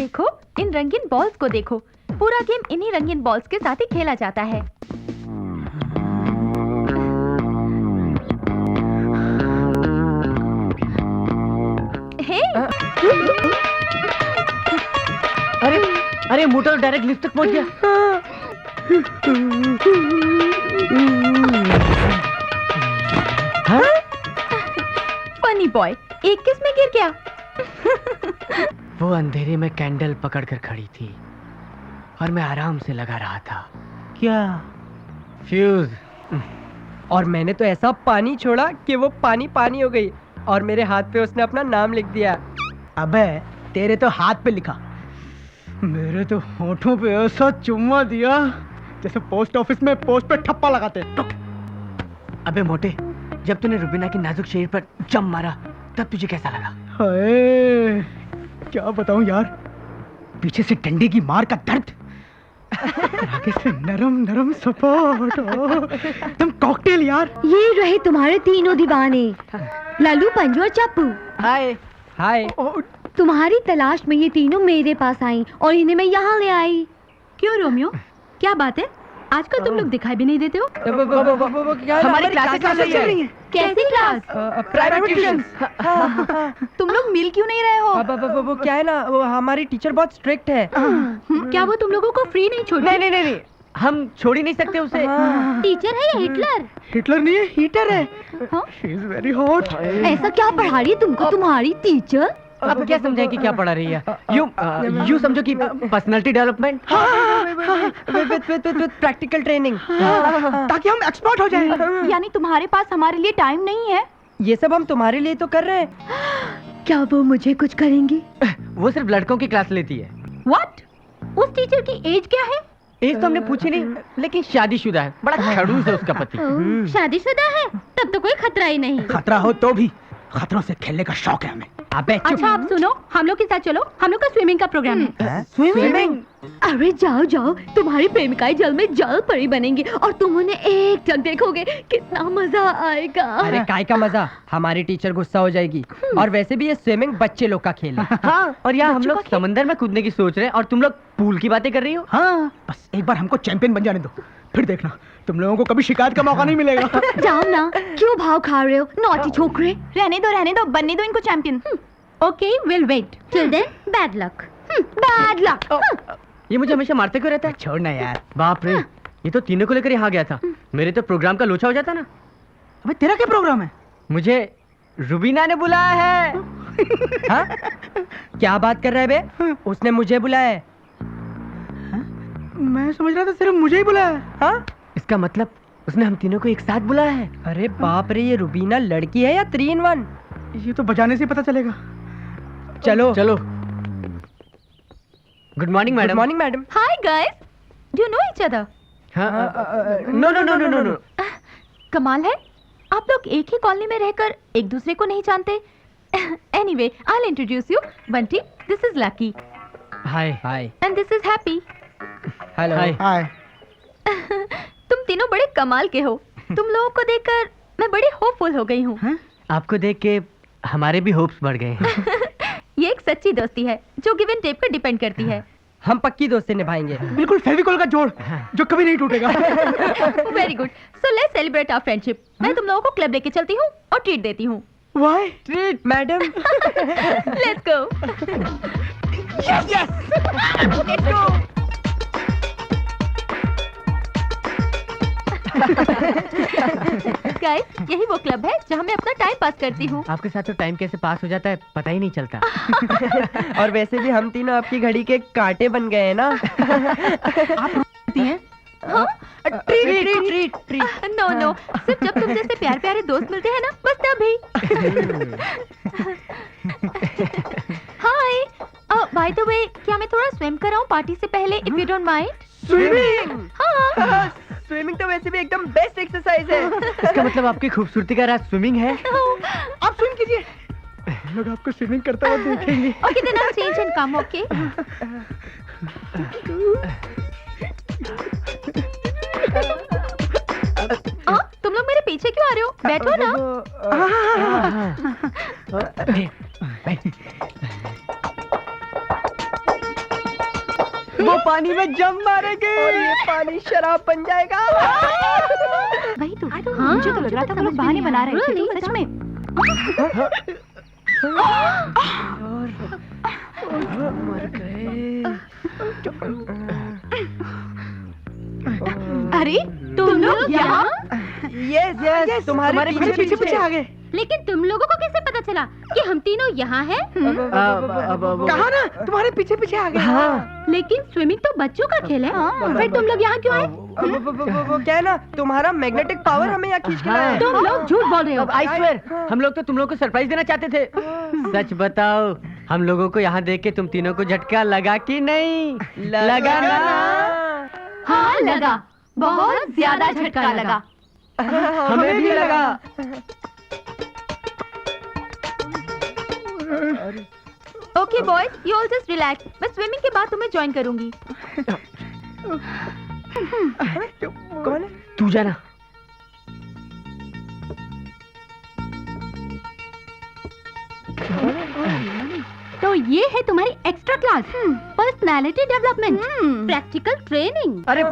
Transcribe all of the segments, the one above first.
देखो, इन रंगीन बॉल्स को देखो। पूरा गेम इन्हीं रंगीन बॉल्स के साथ ही खेला जाता है। हे! अरे मोटर डायरेक्ट लिफ्ट तक पहुंच गया। फनी बॉय, एक किस में गिर गया? वो अंधेरे में कैंडल पकड़कर खड़ी थी और मैं आराम से लगा रहा था। क्या? फ्यूज। और मैंने तो ऐसा पानी छोड़ा कि वो पानी पानी हो गई और मेरे हाथ पे उसने अपना नाम लिख दिया। अबे तेरे तो हाथ पे लिखा, मेरे तो होठों पे ऐसा चुम्मा दिया जैसे पोस्ट ऑफिस में पोस्ट पे ठप्पा लगाते। अबे मोटे, जब तूने रुबीना की नाजुक शरीर पर जम मारा तब तुझे कैसा लगा? हाय, क्या बताऊं यार, पीछे से डंडे की मार का दर्द, आगे से नरम नरम सपाट, एकदम कॉकटेल यार। ये रहे तुम्हारे तीनों दीवाने, लल्लू, पंजू और चप्पू। हाय। हाय। तुम्हारी तलाश में ये तीनों मेरे पास आई और इन्हें मैं यहाँ ले आई। क्यों रोमियो, क्या बात है? आजकल तुम लोग दिखाई भी नहीं देते हो। हमारी क्लासेस चल रही है। कैसी क्लास? Private tuitions. तुम लोग मिल क्यों नहीं रहे हो? वो क्या है ना, वो हमारी टीचर बहुत स्ट्रिक्ट है। क्या वो तुम लोगों को फ्री नहीं छोड़ती? नहीं, हम छोड़ ही नहीं सकते उसे। टीचर है या हिटलर? हिटलर नहीं है, हीटर है। हाँ? She is very hot. ऐसा क्या पढ़ा रही है तुमको तुम्हारी टीचर? अब क्या समझे कि क्या पढ़ा रही है? यू समझो कि personality development with practical training, ताकि हम एक्सपर्ट हो जाएं। यानी तुम्हारे पास हमारे लिए टाइम नहीं है? ये सब हम तुम्हारे लिए तो कर रहे हैं। क्या वो मुझे कुछ करेंगी? वो सिर्फ लड़कों की क्लास लेती है। व्हाट? उस टीचर की एज क्या है? एज तो हमने पूछी नहीं, लेकिन शादीशुदा है। बड़ा खड़ूस है उसका पति। शादीशुदा है? तब तो कोई खतरा ही नहीं। खतरा हो तो भी खतरों से खेलने का शौक है हमें। अबे अच्छा आप सुनो, हम लोग के साथ चलो, हम लोग का स्विमिंग का प्रोग्राम है। स्विमिंग? अरे जाओ जाओ, तुम्हारी प्रेमिकाएं जल में जल परी बनेंगी और तुम उन्हें एक टक देखोगे, कितना मजा आएगा। अरे काय का मजा, हमारी टीचर गुस्सा हो जाएगी। और वैसे भी ये स्विमिंग बच्चे लोग का खेल है। हाँ, और यहाँ हम लोग समंदर में कूदने की सोच रहे हैं और तुम लोग पूल की बातें कर रही हो। हाँ, बस एक बार हमको चैंपियन बन जाने दो, फिर देखना तुम लोगों को कभी शिकायत का मौका नहीं मिलेगा। जाओ ना, क्यों भाव खा रहे हो नॉटी छोकरे? रहने दो, बनने दो इनको champion. Okay, will wait. Till then bad luck. Bad luck. ये मुझे हमेशा मारते क्यों रहता है? छोड़ना यार। बाप रे, ये तो तीनों को लेकर यहाँ गया था। मेरे तो प्रोग्राम का लोचा हो जाता ना। अबे तेरा क्या प्रोग्राम है? मुझे रुबीना ने बुलाया है। हाँ? क्या बात कर रहे बे? उसने मुझे बुलाया है। मैं समझ रहा था सिर्फ मुझे ही बुलाया। हाँ? इसका मतलब उसने हम तीनों को एक साथ बुलाया है। अरे बाप रे, ये रुबीना लड़की है या 3 in 1? ये तो बजाने से पता चलेगा। चलो चलो। Good morning madam. Good morning madam. Hi guys, do you know each other? No. कमाल है, आप लोग एक ही कॉलोनी में रहकर एक दूसरे को नहीं जानते। Anyway, I will introduce you. Bunty, this is Lucky hi. Hi. And this is Happy. Hello. Hi. Hi. तुम तीनों बड़े कमाल के हो। तुम लोगों को देखकर मैं बड़ी होपफुल हो गई हूँ। आपको देख के हमारे भी होप्स बढ़ गए हैं। ये एक सच्ची दोस्ती है जो गिव एंड टेक पर डिपेंड करती है। हम पक्की दोस्ती निभाएंगे। बिल्कुल फेविकोल का जोड़ जो कभी नहीं टूटेगा। Very good, so let's celebrate our friendship. मैं तुम लोगों को क्लब लेके चलती हूँ और ट्रीट देती हूँ। Why? Treat madam. Let's go. Let's go. Guys, यही वो क्लब है जहाँ मैं अपना टाइम पास करती हूँ। आपके साथ तो टाइम कैसे पास हो जाता है पता ही नहीं चलता। और वैसे भी हम तीनों आपकी घड़ी के कांटे बन गए हैं ना। हाँ? ट्रीट। नो, सिर्फ जब तुम जैसे प्यारे प्यारे दोस्त मिलते हैं ना, बस तभी। हाय, बाय द वे, क्या मैं थोड़ा स्विम कराऊं पार्टी से पहले, if you don't mind? Swimming? हाँ। स्विमिंग तो वैसे भी एकदम बेस्ट एक्सरसाइज है। इसका मतलब आपकी खूबसूरती का राज स्विमिंग है। आप स्विम कीजिए, हम लोग आपको स्विमिंग करते हुए देखेंगे। Okay, then I change and come. Okay. तुम लोग मेरे पीछे क्यों आ रहे हो? बैठो ना। वो पानी में जम मारेंगे और ये पानी शराब बन जाएगा। वही तो हाँ, मुझे तो लग रहा था वो लोग बहाने बना रहे थे सच में। मर गए। अरे तुम लोग यहाँ? यस यस तुम्हारे पीछे आ गए। लेकिन तुम लोगों को कैसे पता चला कि हम तीनों यहाँ हैं? कहा ना तुम्हारे पीछे आ गए। हाँ। लेकिन स्विमिंग तो बच्चों का खेल है। फिर तुम लोग यहाँ क्यों आए? वो क्या है ना, तुम्हारा मैग्नेटिक पावर हमें यहाँ खींच के लाया है। तुम लोग झूठ बोल रहे हो। आई स्वेयर, हम लोग तो तुम लोग को सरप्राइज देना चाहते थे। सच बताओ, हम लोगों को यहाँ देख के तुम तीनों को झटका लगा कि नहीं? लगा ना? हाँ लगा, बहुत ज्यादा झटका लगा। हमें भी लगा। Okay boys, you all just relax. मैं स्विमिंग के बाद तुम्हें ज्वाइन करूंगी। कौन है? तू जाना। तो ये है तुम्हारी extra class, personality development, practical training. अरे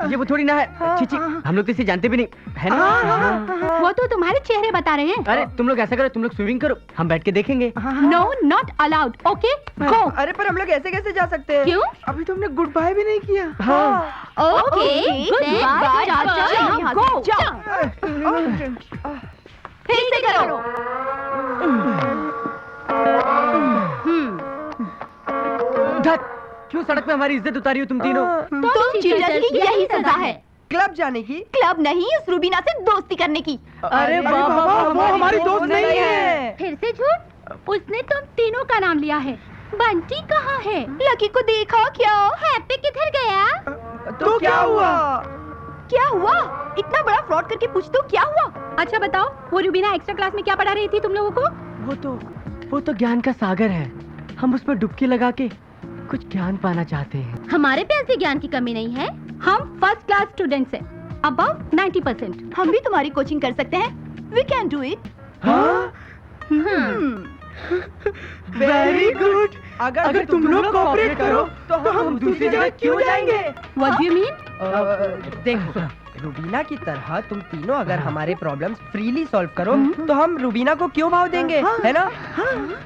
ये वो थोड़ी ना है। चीची, हम लोग तो इसे जानते भी नहीं, है ना? वो तो तुम्हारे चेहरे बता रहे हैं। अरे तुम लोग ऐसा करो, तुम लोग स्विमिंग करो, हम बैठ के देखेंगे। No, not allowed. Okay go. अरे पर हम लोग ऐसे कैसे जा सकते हैं? क्यों? अभी तुमने गुड बाय भी नहीं किया। Okay good bye. यहाँ गो। फिर से करो। धत, क्यों सड़क पे हमारी इज्जत उतारी हो तुम तीनों? तुम चीटर की यही सजा है। क्लब जाने की? क्लब नहीं, उस रूबीना से दोस्ती करने की। अरे बाबा, वो हमारी दोस्त नहीं है। फिर से झूठ? उसने तुम तीनों का नाम लिया है। बंटी कहाँ है? लकी को देखा क्या? हैप्पी किधर गया? तो क्या हुआ? क्या हुआ? इतना बड़ा फ्रॉड करके पूछ तो क्या हुआ? अच्छा बताओ, वो रूबीना एक्स्ट्रा क्लास में क्या पढ़ा रही थी तुम लोगों को? वो तो ज्ञान का सागर है। हम उसमें डुबकी लगा के कुछ ज्ञान पाना चाहते हैं। हमारे पे ऐसे ज्ञान की कमी नहीं है। हम फर्स्ट क्लास स्टूडेंट्स हैं, अबव 90%। हम भी तुम्हारी कोचिंग कर सकते हैं। We can do it. Very good. अगर तुम लोग कोऑपरेट करो तो हम दूसरी जगह क्यों जाएंगे? What do you mean? देखो, रूबीना की तरह तुम तीनों अगर हमारे प्रॉब्लम्स फ्रीली सॉल्व करो तो हम रूबीना को क्यों भाव देंगे, है ना?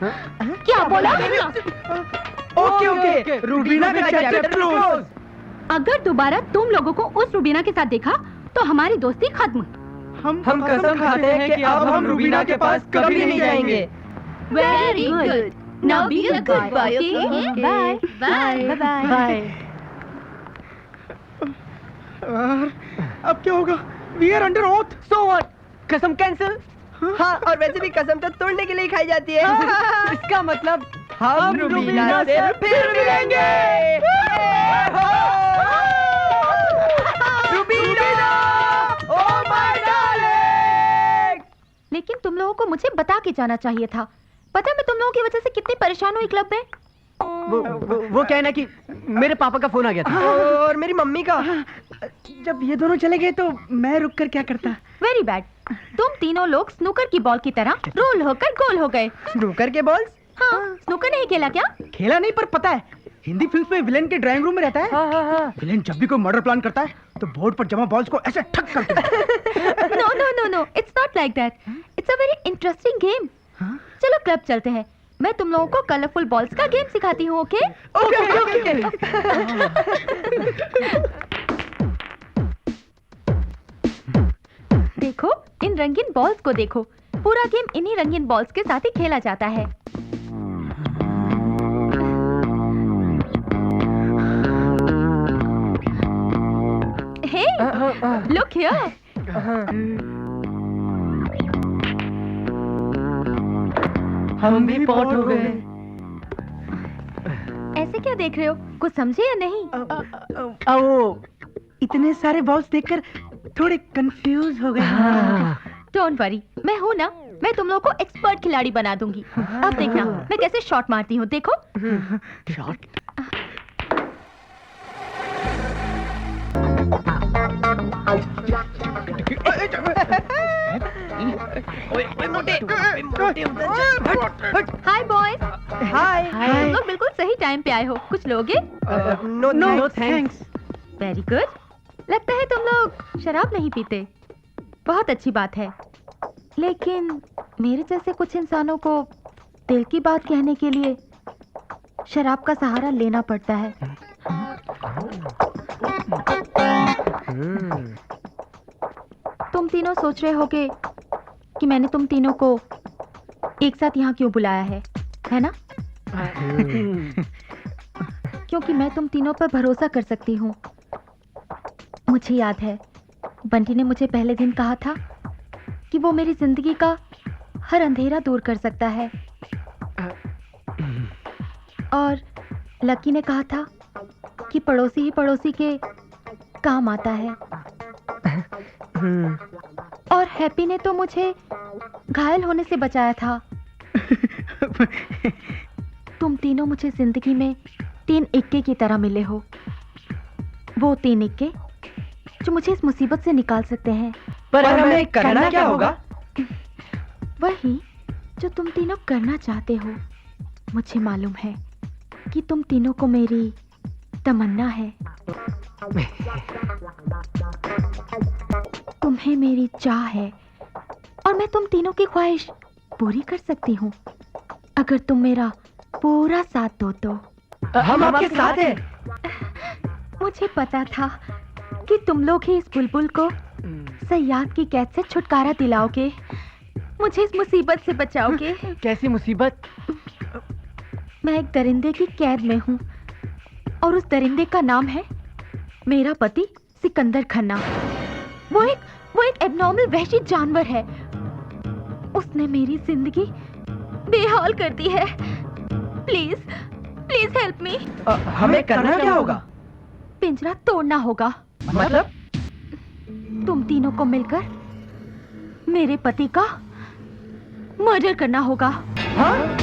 क्या बोला? ओके, रूबीना का चैप्टर क्लोज। अगर दोबारा तुम लोगों को उस रूबीना के साथ देखा तो हमारी दोस्ती खत्म। हम कसम खाते हैं कि अब हम रूबीना के पास कभी नहीं जाएंगे। Very good. Now be a good boy. Okay bye bye bye. अब क्या होगा? We are under oath. So what? कसम कैंसिल? हाँ, और वैसे भी कसम तो तोड़ने के लिए खाई जाती है। इसका मतलब हम रूबीना से फिर मिलेंगे। Rubina, oh my darling. लेकिन तुम लोगों को मुझे बता के जाना चाहिए था। पता है मैं तुम लोगों की वजह से कितनी परेशान हुई क्लब में। वो क्या है ना कि मेरे पापा का फोन आ गया था। और मेरी मम्मी का। जब ये दोनों चले गए तो मैं रुक कर क्या करता? Very bad. तुम तीनों लोग स्नूकर की बॉल की तरह रोल होकर गोल हो गए। स्नूकर के बॉल्स? हाँ, स्नूकर नहीं खेला क्या? खेला नहीं, पर पता है हिंदी फिल्म में विलेन के ड्राइंग रूम में रहता है। हाँ। विलेन जब भी कोई मर्डर प्लान करता है तो बोर्ड पर जमा बॉल्स को ऐसे ठक करते हैं। No, it's not like that. It's a very interesting game. चलो क्लब चलते हैं। मैं तुम लोगों को कलरफुल बॉल्स का गेम सिखाती हूँ। ओके? ओके। देखो, इन रंगीन बॉल्स को देखो। पूरा गेम इन्हीं रंगीन बॉल्स के साथ ही खेला जाता है। हे, लुक हियर। हम भी पॉट हो गए। ऐसे क्या देख रहे हो? कुछ समझे या नहीं? इतने सारे बॉल्स देखकर थोड़े कंफ्यूज हो गए। डोंट वरी, मैं हूँ ना। मैं तुम लोगों को एक्सपर्ट खिलाड़ी बना दूंगी। अब देखना मैं कैसे शॉट मारती हूँ। देखो। शॉट? हाय बॉयज। हाय। तुम लोग बिल्कुल सही टाइम पे आए हो। कुछ लोगे? No thanks. Very good. लगता है तुम लोग शराब नहीं पीते। बहुत अच्छी बात है। लेकिन मेरे जैसे कुछ इंसानों को दिल की बात कहने के लिए शराब का सहारा लेना पड़ता है। तुम तीनों सोच रहे होगे कि मैंने तुम तीनों को एक साथ यहाँ क्यों बुलाया है ना? क्योंकि मैं तुम तीनों पर भरोसा कर सकती हूँ। मुझे याद है बंटी ने मुझे पहले दिन कहा था कि वो मेरी जिंदगी का हर अंधेरा दूर कर सकता है, और लकी ने कहा था कि पड़ोसी ही पड़ोसी के काम आता है, और हैप्पी ने तो मुझे घायल होने से बचाया था। तुम तीनों मुझे जिंदगी में 3 इक्के की तरह मिले हो। वो 3 इक्के जो मुझे इस मुसीबत से निकाल सकते हैं। पर हमें करना क्या होगा? वही जो तुम तीनों करना चाहते हो। मुझे मालूम है कि तुम तीनों को मेरी तमन्ना है। तुम्हें मेरी चाह है, और मैं तुम तीनों की ख्वाहिश पूरी कर सकती हूँ अगर तुम मेरा पूरा साथ दो तो। हम आपके साथ हैं। मुझे पता था कि तुम लोग ही इस बुलबुल को सयाद की कैद से छुटकारा दिलाओगे, मुझे इस मुसीबत से बचाओगे। कैसी मुसीबत? मैं एक दरिंदे की कैद में हूँ, और उस दरिंदे का नाम है मेरा पति सिकंदर खन्ना। वो एक एबनॉर्मल वहशी जानवर है। उसने मेरी जिंदगी बेहाल कर दी है। Please please help me. हमें करना क्या होगा? पिंजरा तोड़ना होगा। मतलब? तुम तीनों को मिलकर मेरे पति का मर्डर करना होगा। हाँ?